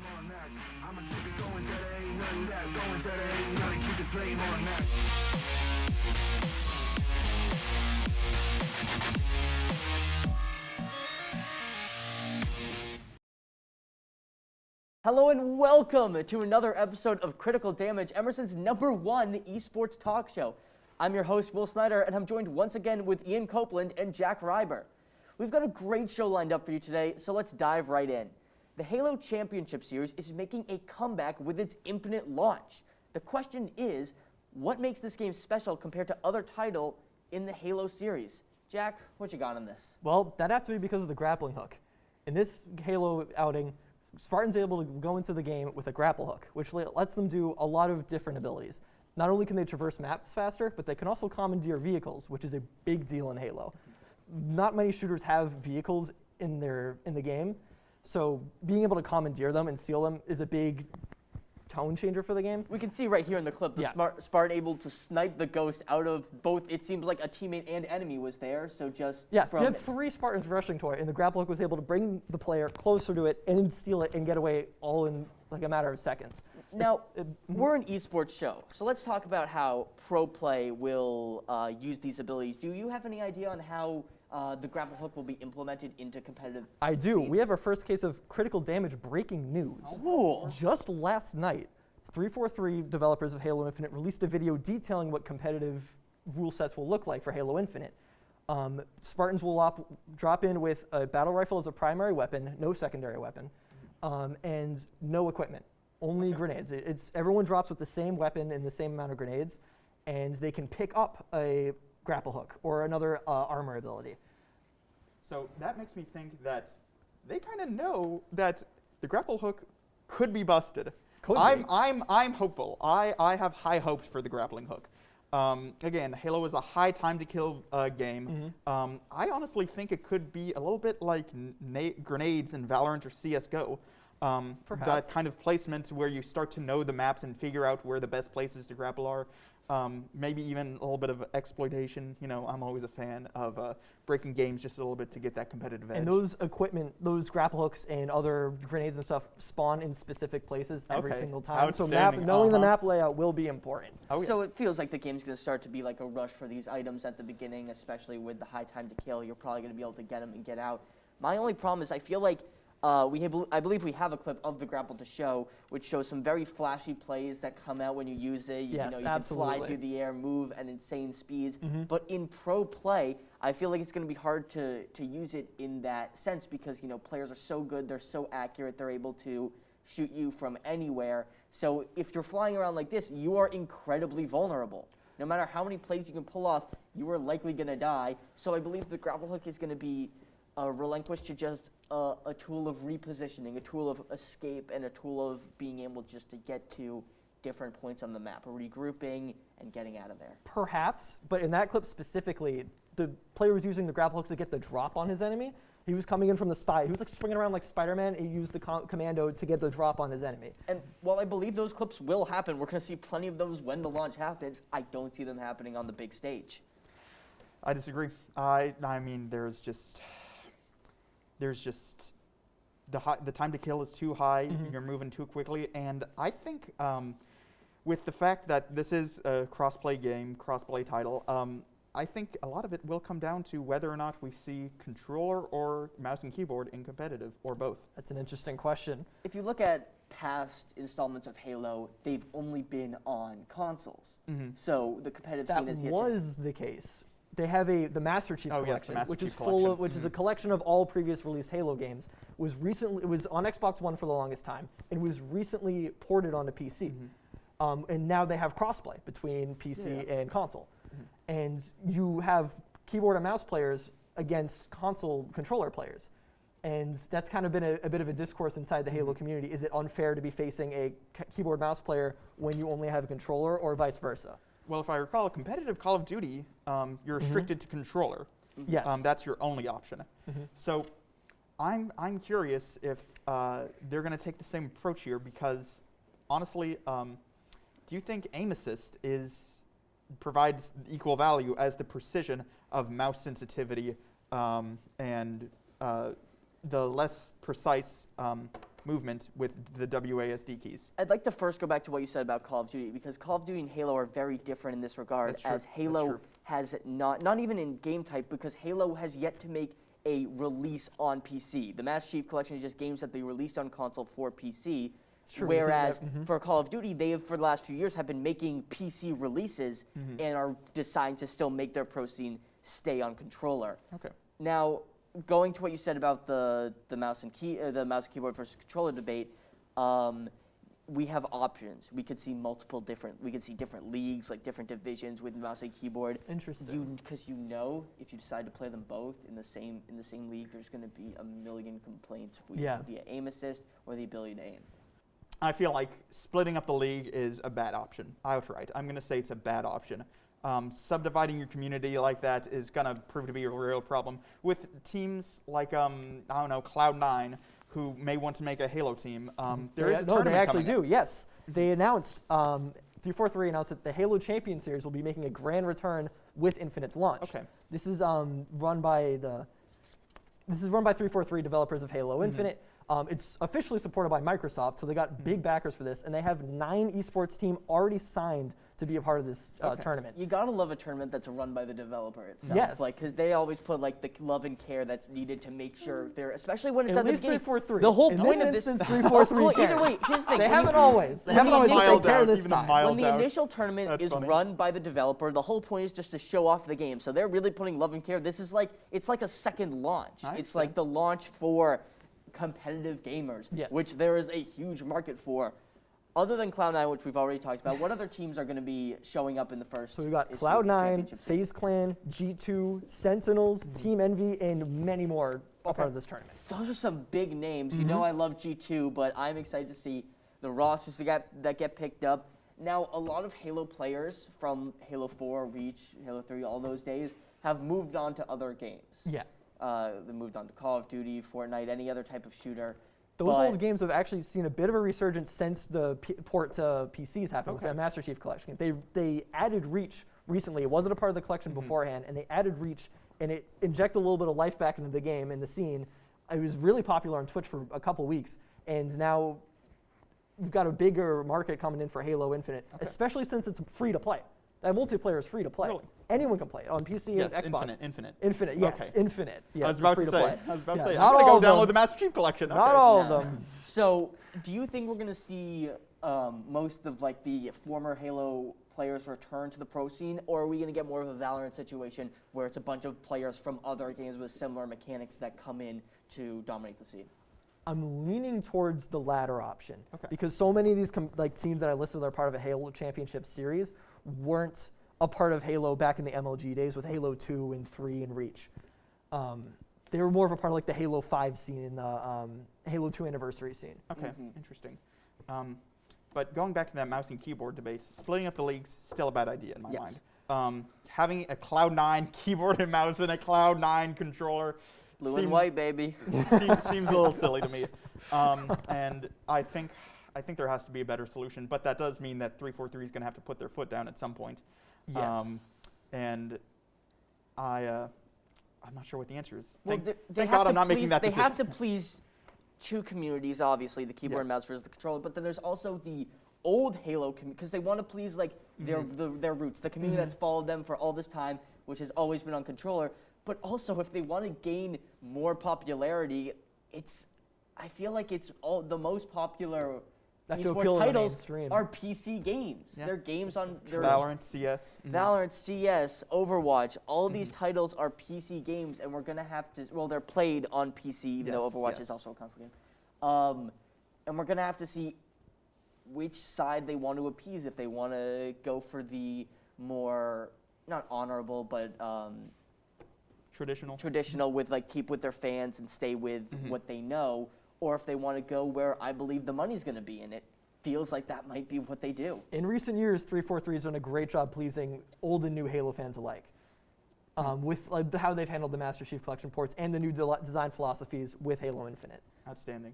on max. I'ma keep it going till there ain't nothing left. Going till there ain't nothing. Keep the flame on max. Hello and welcome to another episode of Critical Damage, Emerson's #1 esports talk show. I'm your host, Will Snyder, and I'm joined once again with Ian Copeland and Jack Ryber. We've got a great show lined up for you today, so let's dive right in. The Halo Championship Series is making a comeback with its Infinite launch. The question is, what makes this game special compared to other title in the Halo series? Jack, what you got on this? Well, that'd have to be because of the grappling hook. In this Halo outing, Spartan's able to go into the game with a grapple hook, which lets them do a lot of different abilities. Not only can they traverse maps faster, but they can also commandeer vehicles, which is a big deal in Halo. Not many shooters have vehicles in the game, so being able to commandeer them and steal them is a big tone changer for the game. We can see right here in the clip the Spartan able to snipe the Ghost out of both. It seems like a teammate and enemy was there, so just you had 3 Spartans rushing to it, and the grapple hook was able to bring the player closer to it and steal it and get away all in like a matter of seconds. Now, we're an esports show, so let's talk about how pro play will use these abilities. Do you have any idea on how the grapple hook will be implemented into competitive? I do. We have our first case of Critical Damage breaking news. Oh. Just last night, 343 developers of Halo Infinite released a video detailing what competitive rule sets will look like for Halo Infinite. Spartans will drop in with a battle rifle as a primary weapon, no secondary weapon, and no equipment, only grenades. Everyone drops with the same weapon and the same amount of grenades, and they can pick up a grapple hook or another armor ability. So that makes me think that they kind of know that the grapple hook could be busted. I'm hopeful. I have high hopes for the grappling hook. Again, Halo is a high time to kill game. I honestly think it could be a little bit like grenades in Valorant or CS:GO. That kind of placement where you start to know the maps and figure out where the best places to grapple are. Maybe even a little bit of exploitation. You know, I'm always a fan of breaking games just a little bit to get that competitive edge. And those those grapple hooks and other grenades and stuff spawn in specific places every single time. So knowing the map layout will be important. Oh, yeah. So it feels like the game's going to start to be like a rush for these items at the beginning, especially with the high time to kill. You're probably going to be able to get them and get out. My only problem is I feel like I believe we have a clip of the grapple to show, which shows some very flashy plays that come out when you use it. You can fly through the air, move at insane speeds. But in pro play, I feel like it's going to be hard to use it in that sense because players are so good, they're so accurate, they're able to shoot you from anywhere. So if you're flying around like this, you are incredibly vulnerable. No matter how many plays you can pull off, you are likely going to die. So I believe the grapple hook is going to be relinquished to just a tool of repositioning, a tool of escape, and a tool of being able just to get to different points on the map, regrouping and getting out of there. Perhaps, but in that clip specifically, the player was using the grapple hooks to get the drop on his enemy. He was coming in from the spy. He was like swinging around like Spider-Man, and he used the commando to get the drop on his enemy. And while I believe those clips will happen, we're going to see plenty of those when the launch happens. I don't see them happening on the big stage. I disagree. I mean, there's just the time to kill is too high. You're moving too quickly, and I think with the fact that this is a cross-play game, cross-play title, I think a lot of it will come down to whether or not we see controller or mouse and keyboard in competitive, or both. That's an interesting question. If you look at past installments of Halo, they've only been on consoles. So the competitive scene is That was the case. They have the Master Chief Collection, Master which Chief is Collection. which is a collection of all previous released Halo games. It was on Xbox One for the longest time, and was recently ported onto PC. And now they have crossplay between PC and console. And you have keyboard and mouse players against console controller players. And that's kind of been a bit of a discourse inside the Halo community. Is it unfair to be facing a keyboard mouse player when you only have a controller, or vice versa? Well, if I recall, competitive Call of Duty, you're restricted to controller. Yes. That's your only option. So I'm curious if they're going to take the same approach here, because honestly, do you think aim assist provides equal value as the precision of mouse sensitivity and the less precise movement with the WASD keys. I'd like to first go back to what you said about Call of Duty, because Call of Duty and Halo are very different in this regard, That's true. as That's Halo true. has not even in game type, because Halo has yet to make a release on PC. The Master Chief Collection is just games that they released on console for PC, True, whereas for Call of Duty, they have, for the last few years, have been making PC releases and are deciding to still make their pro scene stay on controller. Okay. Now, going to what you said about the mouse and keyboard versus controller debate, we have options. We could see different leagues, like different divisions with mouse and keyboard. Interesting. Because if you decide to play them both in the same league, there's going to be a million complaints via aim assist or the ability to aim. I feel like splitting up the league is a bad option. Outright. I'm going to say it's a bad option. Subdividing your community like that is going to prove to be a real problem. With teams like, Cloud9, who may want to make a Halo team, there is a tournament they actually coming do, yes. They announced, 343 announced that the Halo Champion Series will be making a grand return with Infinite's launch. Okay. This is run by 343 developers of Halo Infinite. It's officially supported by Microsoft, so they got big backers for this, and they have 9 esports teams already signed to be a part of this tournament. You gotta love a tournament that's run by the developer itself. Yes. Like, because they always put like the love and care that's needed to make sure they're, especially when it's At at the least beginning. 343. The whole In point this of this. instance, 343 Well, either cares. way, here's the thing. They when haven't you- always. They haven't when always you- been Mild care out, this even a time. mild When the out. initial tournament That's is funny. run by the developer, the whole point is just to show off the game. So they're really putting love and care. This is like, it's like a second launch. I It's like the launch for competitive gamers, Yes. which there is a huge market for. Other than Cloud9, which we've already talked about, what other teams are going to be showing up in the first? So we've got issue Cloud9, championship? FaZe Clan, G2, Sentinels, Team Envy, and many more a part of this tournament. So those are some big names. You know I love G2, but I'm excited to see the rosters that get picked up. Now, a lot of Halo players from Halo 4, Reach, Halo 3, all those days, have moved on to other games. Yeah. They moved on to Call of Duty, Fortnite, any other type of shooter. Those But- old games have actually seen a bit of a resurgence since the port to PCs happened with Okay. the Master Chief Collection. They added Reach recently. It wasn't a part of the collection beforehand, and they added Reach, and it injected a little bit of life back into the game and the scene. It was really popular on Twitch for a couple weeks, and now we've got a bigger market coming in for Halo Infinite, especially since it's free to play. That multiplayer is free to play. Really? Anyone can play it on PC Yes, and Xbox. Infinite. Infinite, yes, Okay. Infinite. Yes, I was it's about free to to say. play. I was about Yeah, to say. not I'm all gonna of go download them. the Master Chief Collection. Not Okay. all of No. them. So, do you think we're going to see most of like the former Halo players return to the pro scene, or are we going to get more of a Valorant situation where it's a bunch of players from other games with similar mechanics that come in to dominate the scene? I'm leaning towards the latter option Okay. because so many of these teams that I listed that are part of a Halo Championship series weren't a part of Halo back in the MLG days with Halo 2 and 3 and Reach. They were more of a part of like the Halo 5 scene and the Halo 2 anniversary scene. Okay, interesting. But going back to that mouse and keyboard debate, splitting up the leagues, still a bad idea in my Yes. mind. Having a Cloud9 keyboard and mouse and a Cloud9 controller Blue and white, baby. seems a little silly to me. And I think there has to be a better solution, but that does mean that 343 is going to have to put their foot down at some point. Yes. And I'm not sure what the answer is. Well, Thank God I'm not making that decision. They have to please two communities, obviously, the keyboard Yeah. and mouse versus the controller, but then there's also the old Halo community, because they want to please like their roots, the community that's followed them for all this time, which has always been on controller. But also, if they want to gain more popularity, I feel like it's all the most popular Have to appeal esports to the titles mainstream. are PC games. Yeah. They're games on their Valorant, CS. Valorant, CS, Overwatch, all of these titles are PC games, and we're going to have to, well, they're played on PC, even though Yes, Overwatch yes. is also a console game. And we're going to have to see which side they want to appease, if they want to go for the more, not honorable, but Traditional. with like keep with their fans and stay with what they know, or if they want to go where I believe the money's going to be, and it feels like that might be what they do. In recent years, 343 has done a great job pleasing old and new Halo fans alike. With how they've handled the Master Chief Collection ports and the new design philosophies with Halo Infinite. Outstanding.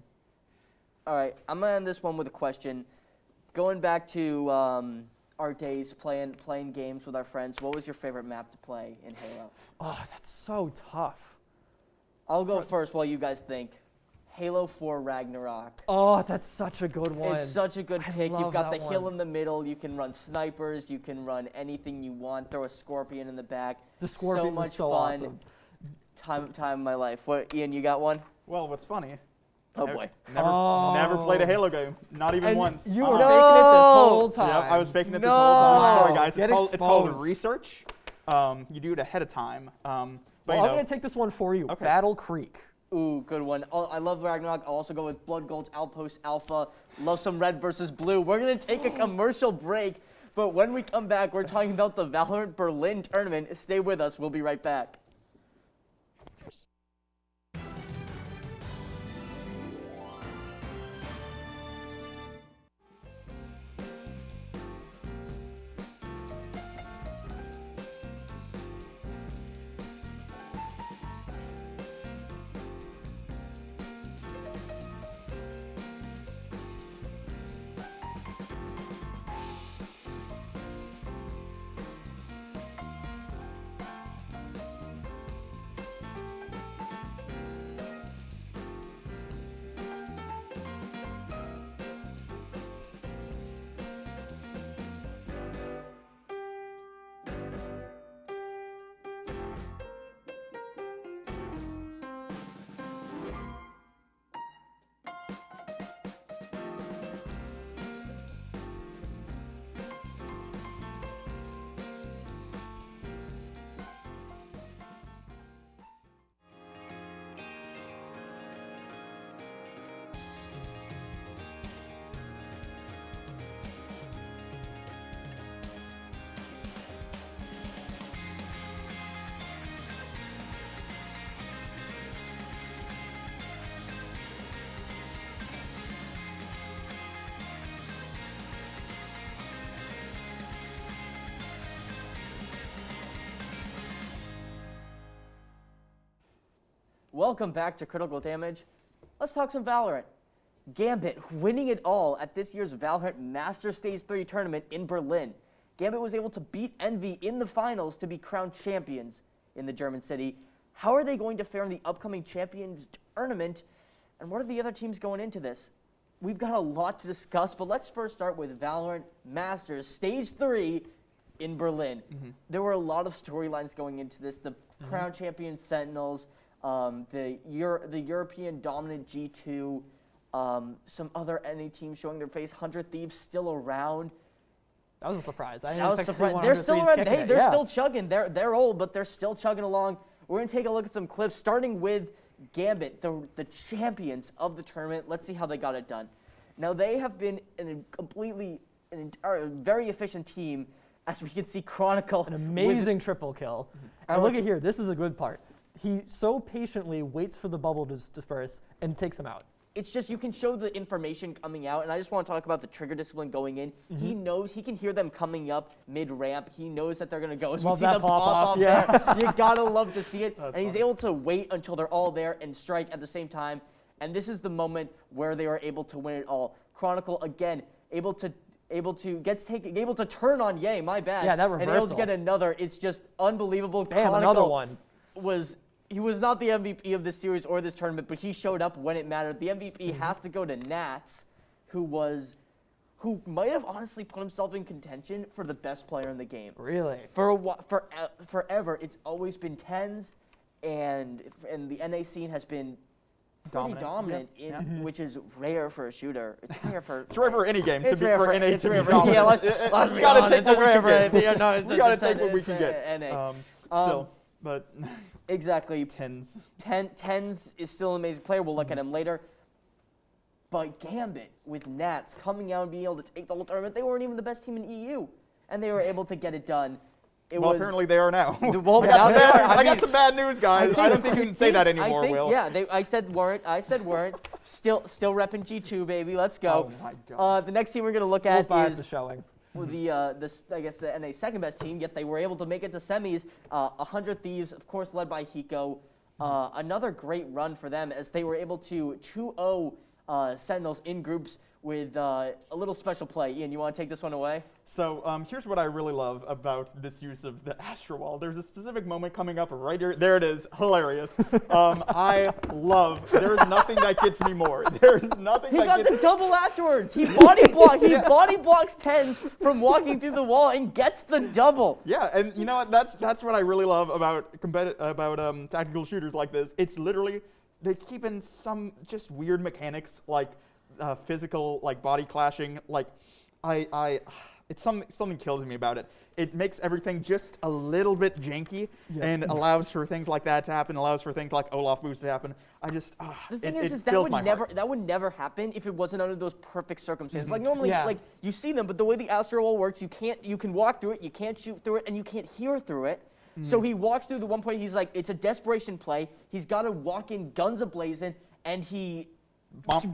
All right, I'm gonna end this one with a question. Going back to our days playing games with our friends, what was your favorite map to play in Halo? Oh, that's so tough. I'll go first while you guys think. Halo 4 Ragnarok. Oh, that's such a good one. It's such a good I pick. You've love got the that hill one. in the middle. You can run snipers. You can run anything you want. Throw a scorpion in the back. The Scorpion so much was so fun. awesome. Time of my life. What, Ian? You got one? Well, what's funny? Oh boy. Never played a Halo game, not even And once. you were No! faking it this whole time. Yep, I was faking it this No! whole time. Sorry, guys. Get It's called exposed. research. You do it ahead of time. But Well, you I'm know, going to take this one for you. Okay. Battle Creek. Ooh, good one. Oh, I love Ragnarok. I'll also go with Blood Gold's Outpost Alpha. Love some red versus blue. We're going to take a commercial break, but when we come back, we're talking about the Valorant Berlin Tournament. Stay with us. We'll be right back. Welcome back to Critical Damage. Let's talk some Valorant. Gambit winning it all at this year's Valorant Master Stage 3 tournament in Berlin. Gambit was able to beat Envy in the finals to be crowned champions in the German city. How are they going to fare in the upcoming Champions Tournament? And what are the other teams going into this? We've got a lot to discuss, but let's first start with Valorant Masters Stage 3 in Berlin. There were a lot of storylines going into this. The crowned champion Sentinels, the European dominant G2, some other NA teams showing their face. 100 Thieves still around. That was a surprise. I That didn't was expect to see surprising. 100 They're still threes around. kicking Hey, it. they're Yeah. still chugging. They're old, but they're still chugging along. We're gonna take a look at some clips, starting with Gambit, the champions of the tournament. Let's see how they got it done. Now they have been an very efficient team, as we can see. Chronicle An amazing triple kill. And look at here. This is a good part. He so patiently waits for the bubble to disperse and takes him out. It's just you can show the information coming out, and I just want to talk about the trigger discipline going in. He knows, he can hear them coming up mid-ramp. He knows that they're going to go. As we Love see that them pop pop off, off yeah. there, you got to love to see it. That's And he's fun. able to wait until they're all there and strike at the same time. And this is the moment where they are able to win it all. Chronicle, again, able to turn on Ye, my bad. Yeah, that And able to reversal. get another. It's just unbelievable. Bam, Chronicle another one. He was not the MVP of this series or this tournament, but he showed up when it mattered. The MVP has to go to Nats, who might have honestly put himself in contention for the best player in the game. Really? Forever, it's always been Tens, and the NA scene has been pretty dominant, Yeah. which is rare for a shooter. It's rare for it's rare for any game to it's be rare for NA it's to be rare for- dominant. Yeah, let's We be gotta honest, take what it's we rare can for get. anything. No, it's We gotta it's take what we it's can get. NA. Still, but Exactly. tens. Tens is still an amazing player. We'll look at him later. But Gambit, with Nats coming out and being able to take the whole tournament, they weren't even the best team in EU, and they were able to get it done. Well, apparently they are now. Well, I now got some they bad are. news. I I got mean, some bad news, guys. I don't think you can say that anymore, Will. Yeah, I said weren't. I said weren't. Still repping G2, baby. Let's go. Oh my God. The next team we're gonna look Both at bias is is showing. the I guess the NA second best team. Yet they were able to make it to semis. 100 Thieves, of course, led by Hiko. Another great run for them as they were able to 2-0 Sentinels in groups with a little special play. Ian, you want to take this one away? So here's what I really love about this use of the Astro Wall. There's a specific moment coming up right here. There it is. Hilarious. I love. There's nothing that gets me more. There's nothing He that got gets the double afterwards. He body blocked. He body blocks tens from walking through the wall and gets the double. Yeah, and you know what? That's what I really love about tactical shooters like this. It's literally they keep in some just weird mechanics like physical, like body clashing. Like it's something kills me about it. It makes everything just a little bit janky and allows for things like that to happen. Allows for things like Olaf boost to happen. I just the thing it is fills my heart. that would never happen if it wasn't under those perfect circumstances. Like normally, like you see them, but the way the Astro Wall works, you can walk through it, you can't shoot through it, and you can't hear through it. So he walks through the one point. He's like, it's a desperation play. He's got to walk in guns a-blazing, and he bumps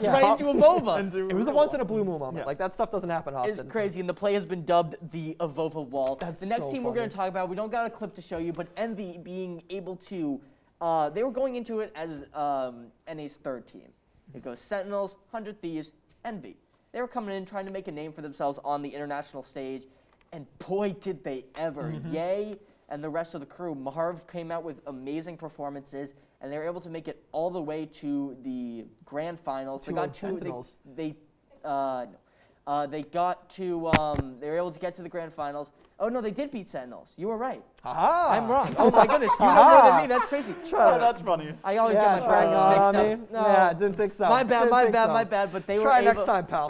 right into a Avova. It was a once in a blue moon moment. Like that stuff doesn't happen often. It's crazy, and the play has been dubbed the Avova Wall. That's the next so team we're going funny. to talk about, we don't got a clip to show you, but Envy being able to, they were going into it as NA's third team. It goes Sentinels, 100 Thieves, Envy. They were coming in trying to make a name for themselves on the international stage, and boy did they ever. Ye and the rest of the crew, Marv came out with amazing performances, and they were able to make it all the way to the grand finals. They got to Sentinels. they got to they were able to get to the grand finals. Oh no, they did beat Sentinels. You were right. Aha! I'm wrong. Oh my goodness, you know more than me. That's crazy. Oh, that's funny. I always get my brackets mixed up. No. Yeah, didn't think so. My bad, Didn't my think bad, so. my bad. But they Try were next able. time, pal.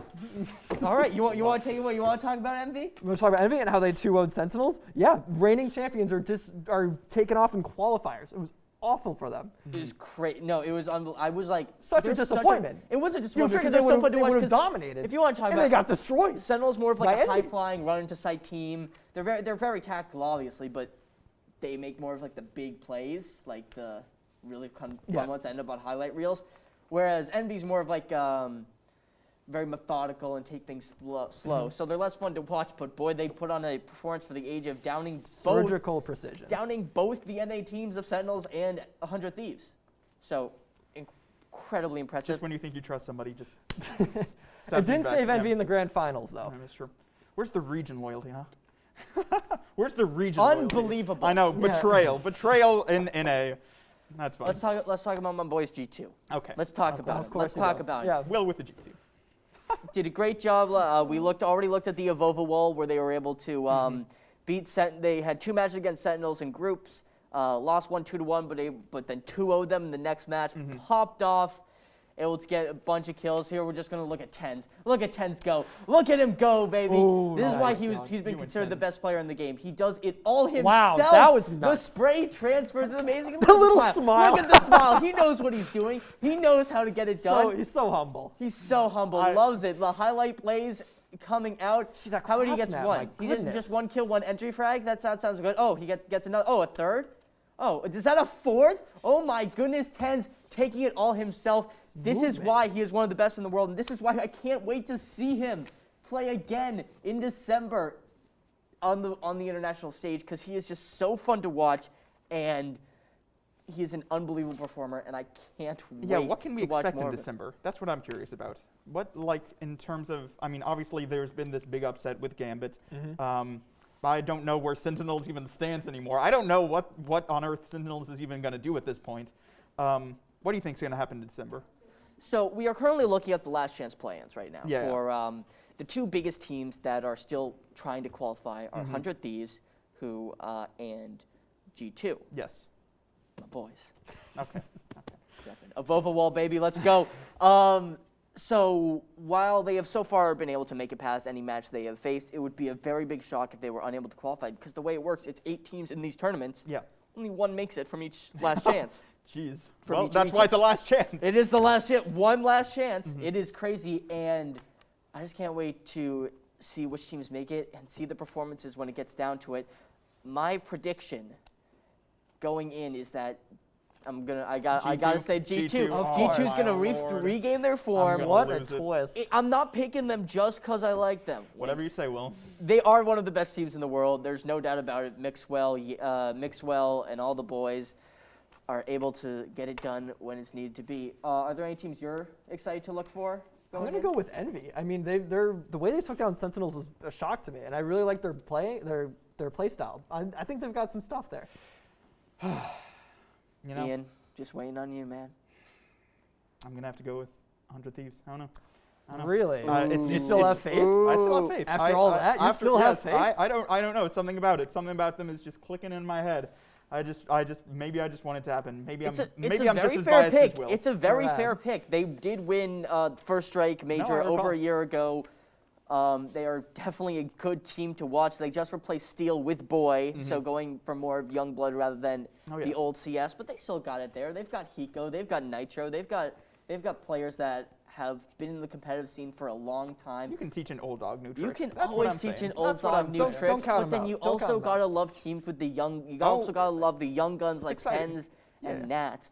All right, you want to take it away? You want to talk about Envy? We're going to talk about Envy and how they 2-0'd Sentinels. Yeah, reigning champions are taken off in qualifiers. It was awful for them. It was crazy. No, it was. I was like Such a there's disappointment. It was a You disappointment figured because they they're so fun to watch. would have 'cause dominated. If you want to talk and about, they got destroyed. Sentinel's more of like by a Envy. high-flying, run-into-sight team. They're very tactical, obviously, but they make more of like the big plays, like the really fun ones that end up on highlight reels. Whereas Envy's more of like very methodical and take things slow. So they're less fun to watch, but boy, they put on a performance for the age of downing Surgical precision. both the NA teams of Sentinels and 100 Thieves. So incredibly impressive. Just when you think you trust somebody, just It didn't save Envy in the grand finals, though. That's true. Where's the region loyalty, huh? Where's the region loyalty? Unbelievable. I know, Yeah. betrayal in NA. That's fine. Let's talk about my boys G2. Okay. Let's talk about Of it. course Let's you talk will. about it. Yeah. Will with the G2. Did a great job. We already looked at the Avova Wall where they were able to beat They had 2 matches against Sentinels in groups. Lost 1 2-1, but then 2-0'd them in the next match. Popped off. Able to get a bunch of kills. Here we're just going to look at Tens. Look at Tens go. Look at him go, baby. Ooh, this is why nice. he's been You considered the and best player in the game. He does it all himself. Wow, that was nuts. The spray transfers is amazing. Look The at little smile. Look at the smile. He knows what he's doing. He knows how to get it done. He's so humble. He's so humble. Loves it. The highlight plays coming out. See, that How many he cross gets map, one? my He goodness. just 1 kill, 1 entry frag. That sounds good. Oh, he gets another. Oh, a third. Oh, is that a 4th? Oh my goodness, Tens taking it all himself. This is why he is one of the best in the world, and this is why I can't wait to see him play again in December on the international stage, because he is just so fun to watch, and he is an unbelievable performer, and I can't wait. Yeah, what can we to watch expect more in of it. December? That's what I'm curious about. What, like, in terms of, I mean, obviously there's been this big upset with Gambit. I don't know where Sentinels even stands anymore. I don't know what on earth Sentinels is even going to do at this point. What do you think is going to happen in December? So we are currently looking at the last chance play-ins right now Yeah. for the 2 biggest teams that are still trying to qualify are 100 Thieves, and G2. Yes. My boys. Okay. Avova Wall, baby, let's go. So while they have so far been able to make it past any match they have faced, it would be a very big shock if they were unable to qualify, because the way it works, it's 8 teams in these tournaments. Yeah. Only 1 makes it from each last chance. Jeez. From Well, each that's region. why it's a last chance. It is the last chance. 1 last chance. It is crazy, and I just can't wait to see which teams make it and see the performances when it gets down to it. My prediction going in is that I gotta say G2. G2. Oh, G2's my gonna Lord. regain their form. gonna What a lose it. twist. I'm not picking them just because I like them. Whatever you say, Will. They are one of the best teams in the world. There's no doubt about it. Mixwell, and all the boys. are able to get it done when it's needed to be. Are there any teams you're excited to look for? I'm going to go with Envy. I mean, they're the way they took down Sentinels was a shock to me, and I really like their play style. I think they've got some stuff there. Ian, just waiting on you, man. I'm going to have to go with 100 Thieves. I don't know. Really? You still have faith? I still have faith. After all that, you still have faith? I don't know. Something about it. Something about them is just clicking in my head. Maybe I just want it to happen. Maybe I'm just as biased as Will. It's a very fair pick. They did win First Strike Major over a year ago. They are definitely a good team to watch. They just replaced Steel with Boy, so going for more young blood rather than the old CS. But they still got it there. They've got Hiko. They've got Nitro. They've got players that have been in the competitive scene for a long time. You can teach an old dog new tricks. You can That's always teach an old dog new tricks, don't count but then you also gotta love teams with the young. You also gotta love the young guns like Tens and Nats.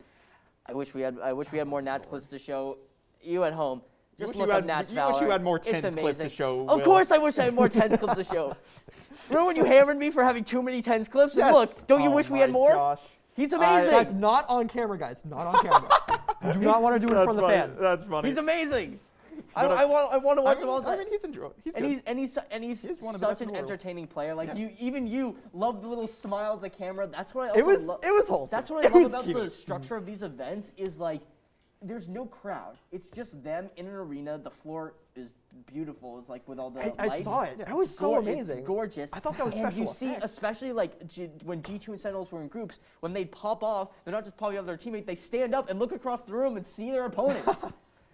I wish we had more Nats clips to show you at home. Just look up Nats Valor. You wish you had more Tens clips to show. Of course, I wish I had more Tens clips to show. Remember when you hammered me for having too many Tens clips? Yes. And look, don't you wish we had more? Gosh. He's amazing. Guys, not on camera, guys. Not on camera. Do not want to do it in front of the fans. That's funny. He's amazing. I want to watch him all day. I mean, he's enjoying. He's good. And he's such an entertaining player. Like even you love the little smile at the camera. That's what I also love. It was wholesome. That's what I love about the structure of these events is like there's no crowd. It's just them in an arena. The floor is beautiful. It's like with all the lights. I saw it. That was so amazing. It's gorgeous. I thought that was special. And you see, especially like when G2 and Sentinels were in groups, when they pop off, they're not just popping off their teammate. They stand up and look across the room and see their opponents.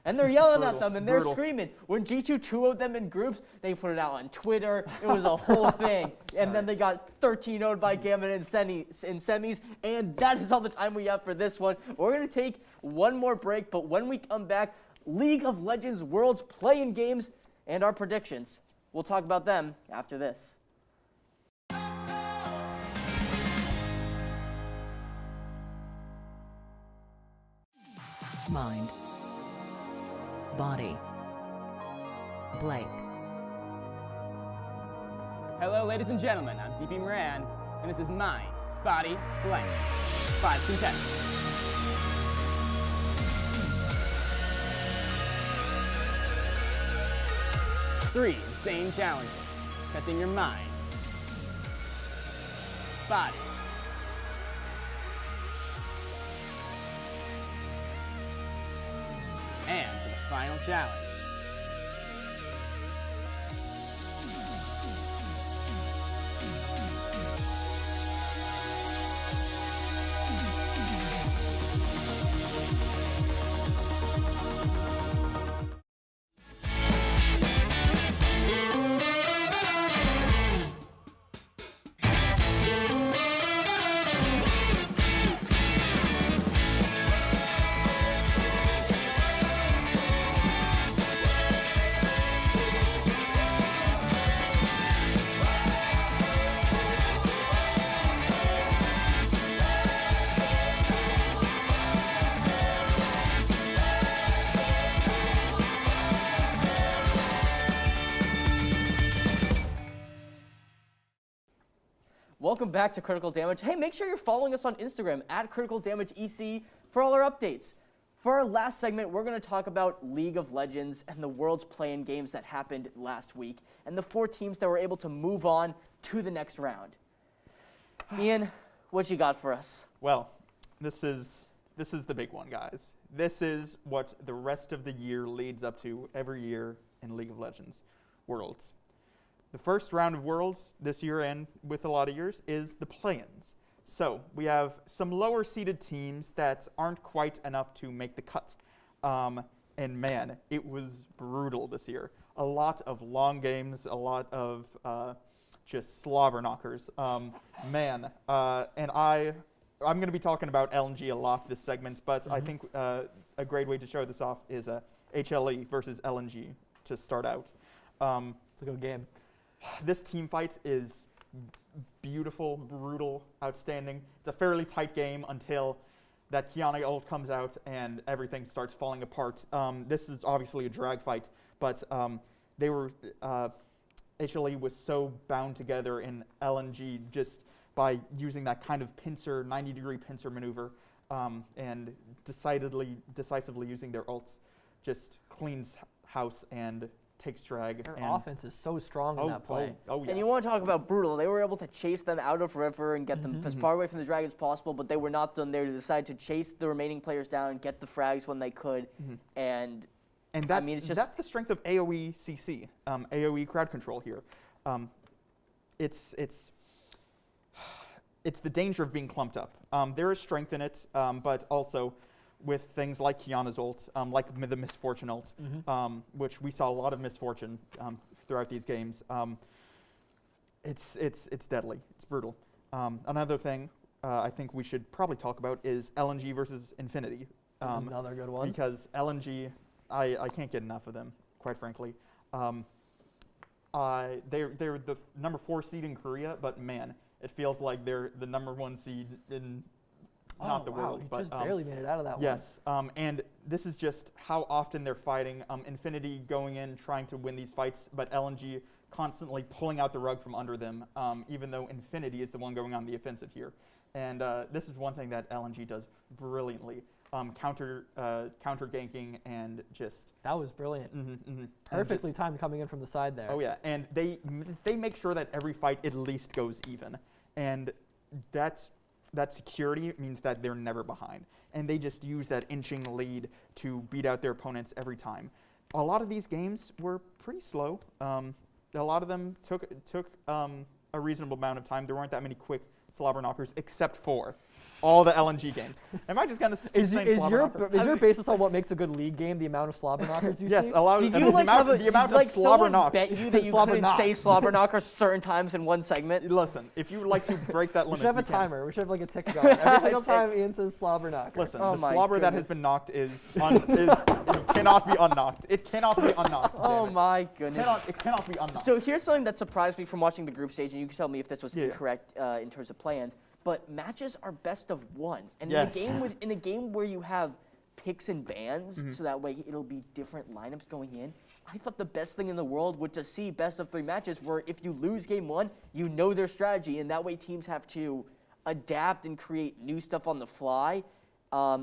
And they're yelling at them, and they're screaming. When G2 2-0'd them in groups, they put it out on Twitter. It was a whole thing. And then they got 13-0'd by Gambit in semis. And that is all the time we have for this one. We're going to take one more break, but when we come back, League of Legends Worlds play-in games and our predictions. We'll talk about them after this. Mind. Body. Blake. Hello, ladies and gentlemen. I'm DP Moran, and this is Mind, Body, Blank. 5 contestants. 3 insane challenges, testing your mind, body, and for the final challenge, Welcome back to Critical Damage. Hey, make sure you're following us on Instagram at Critical Damage EC for all our updates. For our last segment, we're going to talk about League of Legends and the World's play-in games that happened last week and the 4 teams that were able to move on to the next round. Ian, what you got for us? Well, this is the big one, guys. This is what the rest of the year leads up to every year in League of Legends Worlds. The first round of Worlds this year, and with a lot of years, is the play-ins. So we have some lower-seeded teams that aren't quite enough to make the cut. And man, it was brutal this year. A lot of long games, a lot of just slobber knockers. And I'm going to be talking about LNG a lot this segment, but I think a great way to show this off is HLE versus LNG to start out. It's a good game. This team fight is beautiful, brutal, outstanding. It's a fairly tight game until that Kiana ult comes out and everything starts falling apart. This is obviously a drag fight, but HLE was so bound together in LNG just by using that kind of pincer, 90-degree pincer maneuver. and decisively using their ults just cleans house and takes drag. Their and offense is so strong in that play. Oh yeah. And you want to talk about brutal. They were able to chase them out of river and get them as far away from the dragon as possible, but they were not done there to decide to chase the remaining players down and get the frags when they could. And that's, I mean, it's just that's the strength of AoE CC, AoE crowd control here. It's the danger of being clumped up. There is strength in it, but also with things like Kiana's ult, like the Misfortune ult, which we saw a lot of Misfortune throughout these games. It's deadly. It's brutal. Another thing I think we should probably talk about is LNG versus Infinity. Another good one. Because LNG, I can't get enough of them, quite frankly. They're the number 4 seed in Korea, but man, it feels like they're the number 1 seed in not the world. You but just barely made it out of that one. yes, and this is just how often they're fighting. Infinity going in, trying to win these fights, but LNG constantly pulling out the rug from under them, even though Infinity is the one going on the offensive here. And this is one thing that LNG does brilliantly. Counter ganking and just That was brilliant. Perfectly timed coming in from the side there. oh yeah, and they make sure that every fight at least goes even, and that security means that they're never behind, and they just use that inching lead to beat out their opponents every time. A lot of these games were pretty slow. A lot of them took a reasonable amount of time. There weren't that many quick slobber knockers, except for all the LNG games. Am I just gonna keep saying slobber knocker? Is your basis on what makes a good league game the amount of slobber knockers you see? Yes, a lot of did you like the amount of slobber knocks. bet you that you Slobber couldn't knocks. say slobber knocker certain times in one segment? Listen, if you would like to break that We limit, should have a you can. timer. We should have like a tick going. Every single time Ian says slobber knocker. Listen, Oh the my slobber that has goodness. been knocked it cannot be unknocked. It cannot be unknocked. Oh damn it. my goodness. It cannot be unknocked. So here's something that surprised me from watching the group stage, and you can tell me if this was Yeah. incorrect in terms of plans. But matches are best of one, and Yes. in a game where you have picks and bans, so that way it'll be different lineups going in. I thought the best thing in the world would to see best of 3 matches, where if you lose game 1, you know their strategy, and that way teams have to adapt and create new stuff on the fly.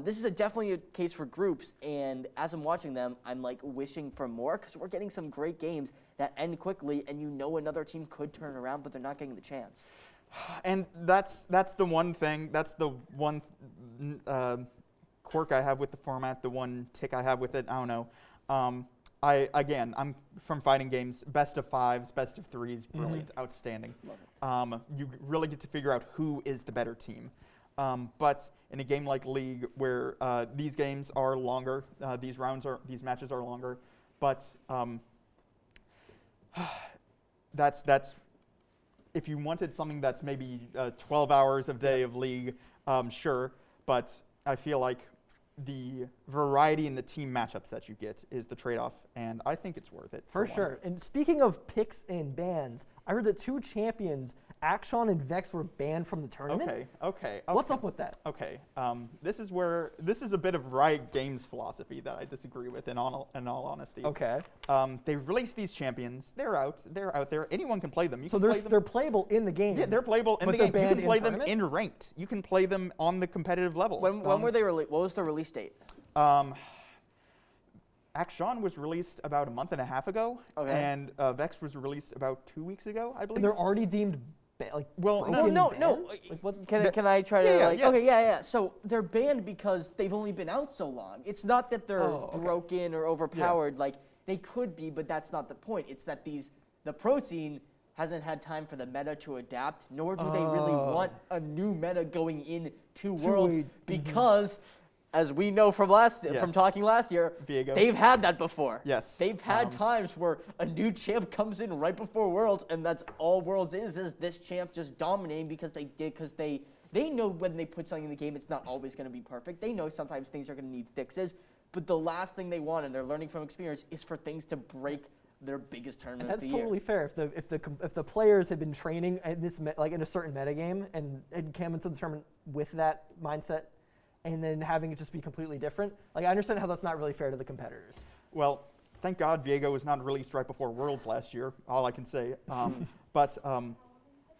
This is definitely a case for groups, and as I'm watching them, I'm like wishing for more, because we're getting some great games that end quickly, and you know another team could turn around, but they're not getting the chance. And that's the one thing. That's the one quirk I have with the format. The one tick I have with it. I don't know. I'm from fighting games. Best of 5s, best of 3s, brilliant, outstanding. You really get to figure out who is the better team. But in a game like League, where these games are longer, these matches are longer, but that's. If you wanted something that's maybe 12 hours a day of League, sure, but I feel like the variety in the team matchups that you get is the trade-off, and I think it's worth it. For sure. And speaking of picks and bans, I heard that 2 champions, Action and Vex, were banned from the tournament. Okay. What's up with that? Okay. This is a bit of Riot Games philosophy that I disagree with. In all honesty. Okay. They released these champions. They're out there. Anyone can play them. You So can play them. they're playable in the game. Yeah, they're playable in But the they're game. You banned can play in them tournament? in ranked. You can play them on the competitive level. When were they released? What was the release date? Action was released about a month and a half ago, Okay. and Vex was released about 2 weeks ago, I believe. And they're already deemed Well, broken no. bans? Like what? Can I try to Yeah, like? yeah. Okay, yeah. So they're banned because they've only been out so long. It's not that they're okay. broken or overpowered. Like they could be, but that's not the point. It's that the pro scene hasn't had time for the meta to adapt, nor do they really want a new meta going in to Worlds because, as we know from Yes. talking last year, Viego. they've had that before. Yes. They've had times where a new champ comes in right before Worlds, and that's all Worlds is this champ just dominating because they know when they put something in the game, it's not always going to be perfect. They know sometimes things are going to need fixes, but the last thing they want, and they're learning from experience, is for things to break their biggest tournament And of that's the totally year. fair. If the players had been training in this in a certain metagame and came into the tournament with that mindset, and then having it just be completely different, like I understand how that's not really fair to the competitors. Well, thank God Viego was not released right before Worlds last year. All I can say. But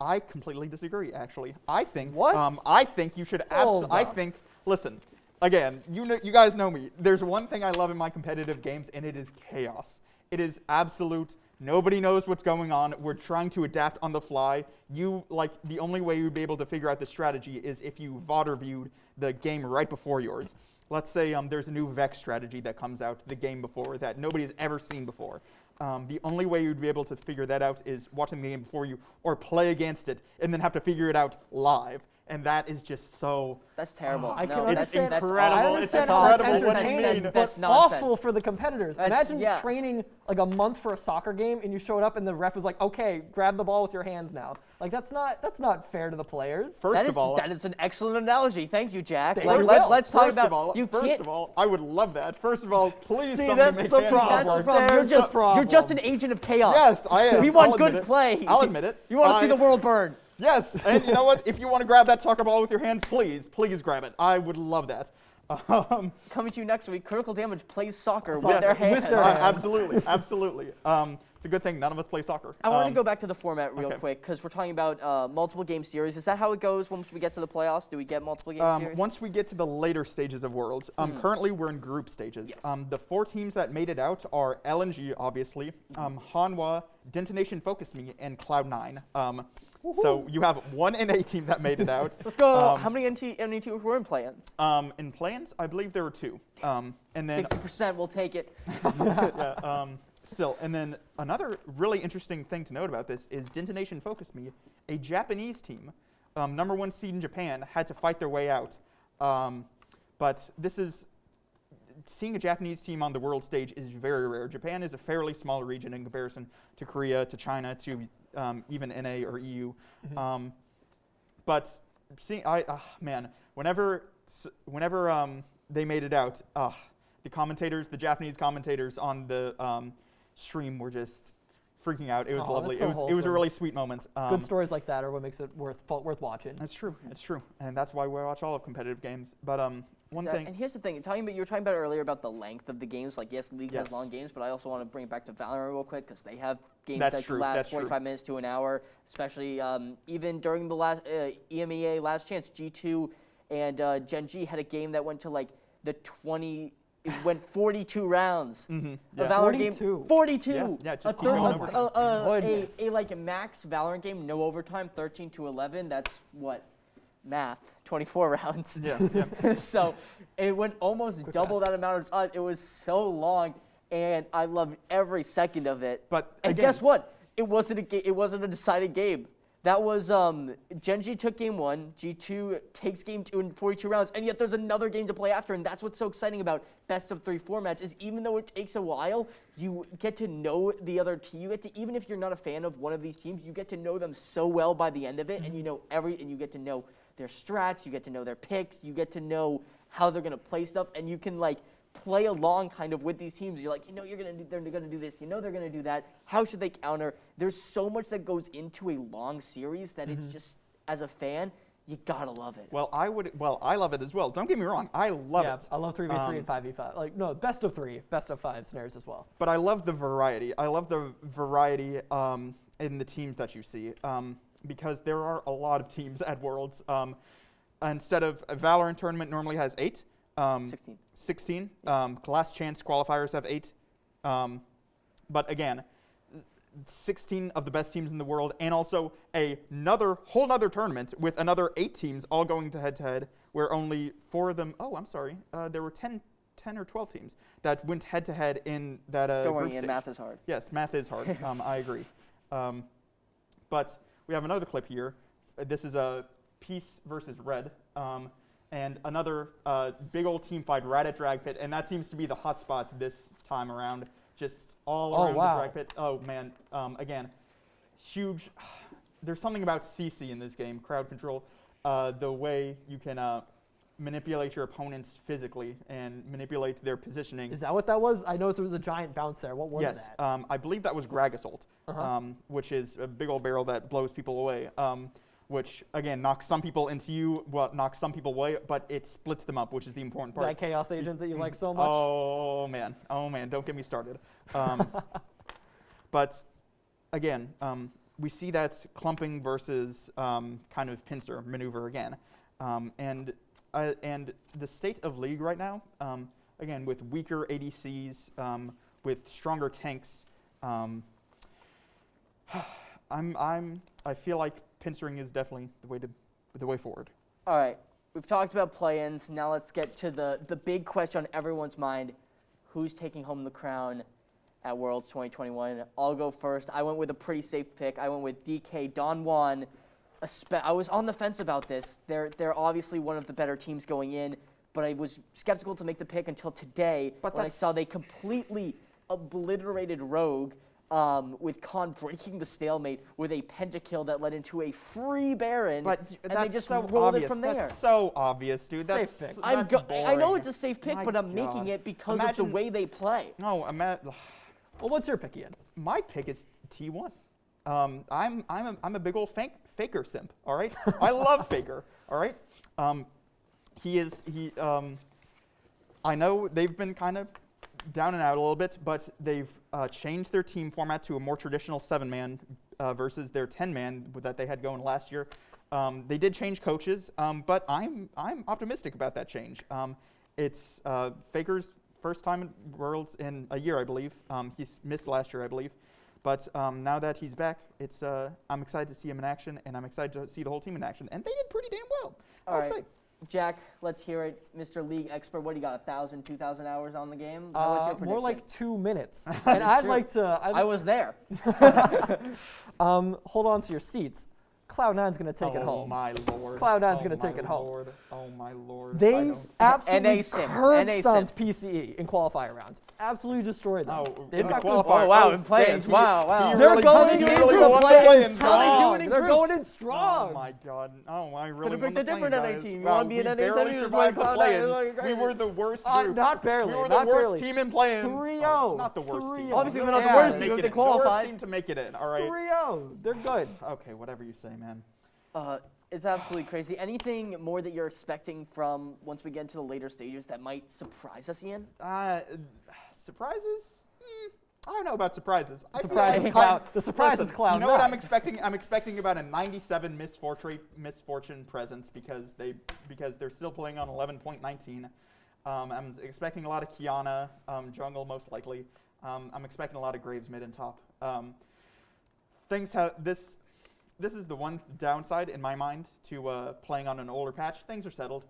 I completely disagree. Actually, I think. What? I think you should. Hold I up. think listen. Again, you guys know me. There's one thing I love in my competitive games, and it is chaos. It is absolute. Nobody knows what's going on. We're trying to adapt on the fly. The only way you'd be able to figure out the strategy is if you VOD viewed the game right before yours. Let's say there's a new Vex strategy that comes out the game before that nobody's ever seen before. The only way you'd be able to figure that out is watching the game before you or play against it and then have to figure it out live. And that is just so... That's terrible. I can no, understand. that's incredible. I It's understand how that's incredible what you entertaining, mean. but That's nonsense. awful for the competitors. Imagine training like a month for a soccer game, and you showed up, and the ref was like, "Okay, grab the ball with your hands now." Like that's not fair to the players. First of all, that is an excellent analogy. Thank you, Jack. Thank Like, you. let's talk First about of all, you first can't. of all, I would love that. First of all, please See, somebody that's make the hands problem. That's the work. problem. There's the problem. You're just an agent of chaos. Yes, I am. We want I'll good admit it. play. I'll admit it. You want to see the world burn. Yes, and you know what? If you want to grab that soccer ball with your hands, please grab it. I would love that. Coming to you next week, Critical Damage plays soccer Yes, with their with hands. their hands. Absolutely, absolutely. It's a good thing none of us play soccer. I wanted to go back to the format real okay. quick because we're talking about multiple game series. Is that how it goes once we get to the playoffs? Do we get multiple game series? Once we get to the later stages of Worlds, currently we're in group stages. Yes. The 4 teams that made it out are LNG, obviously, Hanwha, Dentonation Focus Me, and Cloud9. So you have one NA team that made it out. Let's go. How many NT were in play-ins? In plans, I believe there were 2. And then 50%, we'll take it. still, and then another really interesting thing to note about this is Dentonation Focus Me, a Japanese team, number 1 seed in Japan, had to fight their way out. But this is seeing a Japanese team on the world stage is very rare. Japan is a fairly small region in comparison to Korea, to China, to even NA or EU. But seeing, whenever they made it out, the Japanese commentators on the stream were just freaking out. It was lovely. That's so It was a wholesome. really sweet moment. Good stories like that are what makes it worth watching. That's true. It's true, and that's why we watch all of competitive games. But one thing. And here's the thing. You were talking about earlier about the length of the games. Like, yes, League has long games, but I also want to bring it back to Valorant real quick because they have games That's that true, can last that's 45 true. minutes to an hour, especially even during the last EMEA Last Chance. G2 and Gen G had a game that went to like the 20. It went 42 rounds. Yeah. A Valorant 42. game. 42. Yeah, just a keep going overtime. Goodness. a like max Valorant game, no overtime, 13 to 11. That's what math. 24 rounds. Yeah. So it went almost double that amount of time. It was so long, and I loved every second of it. But and again, guess what? It wasn't a decided game. That was Gen G took game 1, G2 takes game 2 in 42 rounds, and yet there's another game to play after, and that's what's so exciting about best of 3 formats is even though it takes a while, you get to know the other team. Even if you're not a fan of one of these teams, you get to know them so well by the end of it, and you know and you get to know their strats, you get to know their picks, you get to know how they're gonna play stuff, and you can like play along kind of with these teams. You're like, they're gonna do this, they're gonna do that. How should they counter? There's so much that goes into a long series that it's just, as a fan, you gotta love it. Well, I love it as well. Don't get me wrong, I love it. I love 3v3 and 5v5. Like, no, best of 3, best of 5 scenarios as well. But I love the variety. I love the variety in the teams that you see because there are a lot of teams at Worlds. Instead of a Valorant tournament normally has 8. 16. Last Chance qualifiers have 8. But again, 16 of the best teams in the world, and also whole nother tournament with another 8 teams all going to head-to-head, where only 4 of them. Oh, I'm sorry. There were 10 or 12 teams that went head-to-head in that Don't group worry, stage. and math is hard. Yes, math is hard. I agree. But we have another clip here. This is a Peace versus Red. And another big old team fight right at Drag Pit, and that seems to be the hot spot this time around. Just all around the Drag Pit. Oh man, again, huge. There's something about CC in this game, crowd control. The way you can manipulate your opponents physically and manipulate their positioning. Is that what that was? I noticed there was a giant bounce there. What was yes, that? I believe that was Grag Assault, which is a big old barrel that blows people away. Which again knocks some people into you, knocks some people away, but it splits them up, which is the important part. That Chaos Agent that you like so much? Oh man, don't get me started. But again, we see that clumping versus kind of pincer maneuver again, and and the state of league right now, again with weaker ADCs, with stronger tanks, I feel like pincering is definitely the way forward. All right, we've talked about play-ins. Now let's get to the big question on everyone's mind: who's taking home the crown at Worlds 2021? I'll go first. I went with a pretty safe pick. I went with DK Don Juan. I was on the fence about this. They're obviously one of the better teams going in, but I was skeptical to make the pick until today when I saw they completely obliterated Rogue with Khan breaking the stalemate with a pentakill that led into a free Baron, But and that's they just so rolled obvious. it from there. That's so obvious, dude. Safe That's pick. I know boring. it's a safe pick, My but I'm making God. it because of Imagine- the way they play. No, Well, what's your pick, Ian? my pick is T1. I'm a big old Faker simp. All right, I love Faker. All right, I know they've been kind of down and out a little bit, but they've changed their team format to a more traditional 7-man versus their 10-man that they had going last year. They did change coaches, but I'm optimistic about that change. It's Faker's first time in Worlds in a year, I believe. He's missed last year, I believe. But now that he's back, I'm excited to see him in action, and I'm excited to see the whole team in action. And they did pretty damn well, All I'll right. say. Jack, let's hear it. Mr. League expert, what do you got, 1,000, 2,000 hours on the game? What's your prediction? More like 2 minutes. And I'd True. like to. I was there. Hold on to your seats. Cloud9's going to take it home. Oh my lord. Cloud9's Oh gonna take my it home. Lord. Oh my lord. I They've don't- absolutely NA sim. curb NA stomped sim. PCE in qualifier rounds. Absolutely destroyed them. Oh, They've in got the good qualifier. Oh, wow, Oh, in play-ins. man, Wow. They're really, going he into really the won the play-ins. play-ins. How they Oh, doing in They're groups? going in Oh strong. my god. Oh, I really Could've won picked the a different play-ins, NA team. You guys. wanna be We an NA barely team, just survived the like Cloud9, play-ins. like We crazy. were the worst group. Not barely. We were not the worst barely. team in play-ins. 3-0. Oh, not the worst team. 3-0. Obviously, we're not the Yeah. worst team Make if it they in. The worst qualified. team to make it in, all right? 3-0. They're good. Okay, whatever you say, man. It's absolutely crazy. Anything more that you're expecting from once we get into the later stages that might surprise us, Ian? Surprises? I don't know about surprises. I feel Surprise like is Cloud. The surprise listen, is Cloud9. You know what I'm expecting? I'm expecting about a 97 misfortune presence because they're still playing on 11.19. I'm expecting a lot of Kiana jungle most likely. I'm expecting a lot of Graves mid and top. Things have this is the one downside in my mind to playing on an older patch. Things are settled.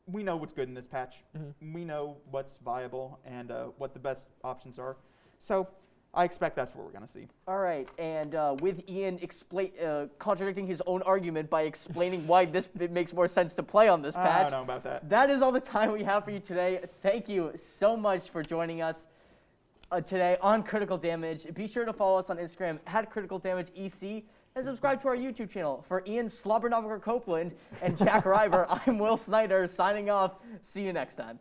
We know what's good in this patch. We know what's viable and what the best options are. So I expect that's what we're going to see. All right, and with Ian contradicting his own argument by explaining why it makes more sense to play on this I patch. don't know about that. That is all the time we have for you today. Thank you so much for joining us today on Critical Damage. Be sure to follow us on Instagram at Critical Damage EC and subscribe to our YouTube channel. For Ian Slobbernoviker Copeland and Jack River, I'm Will Snyder signing off. See you next time.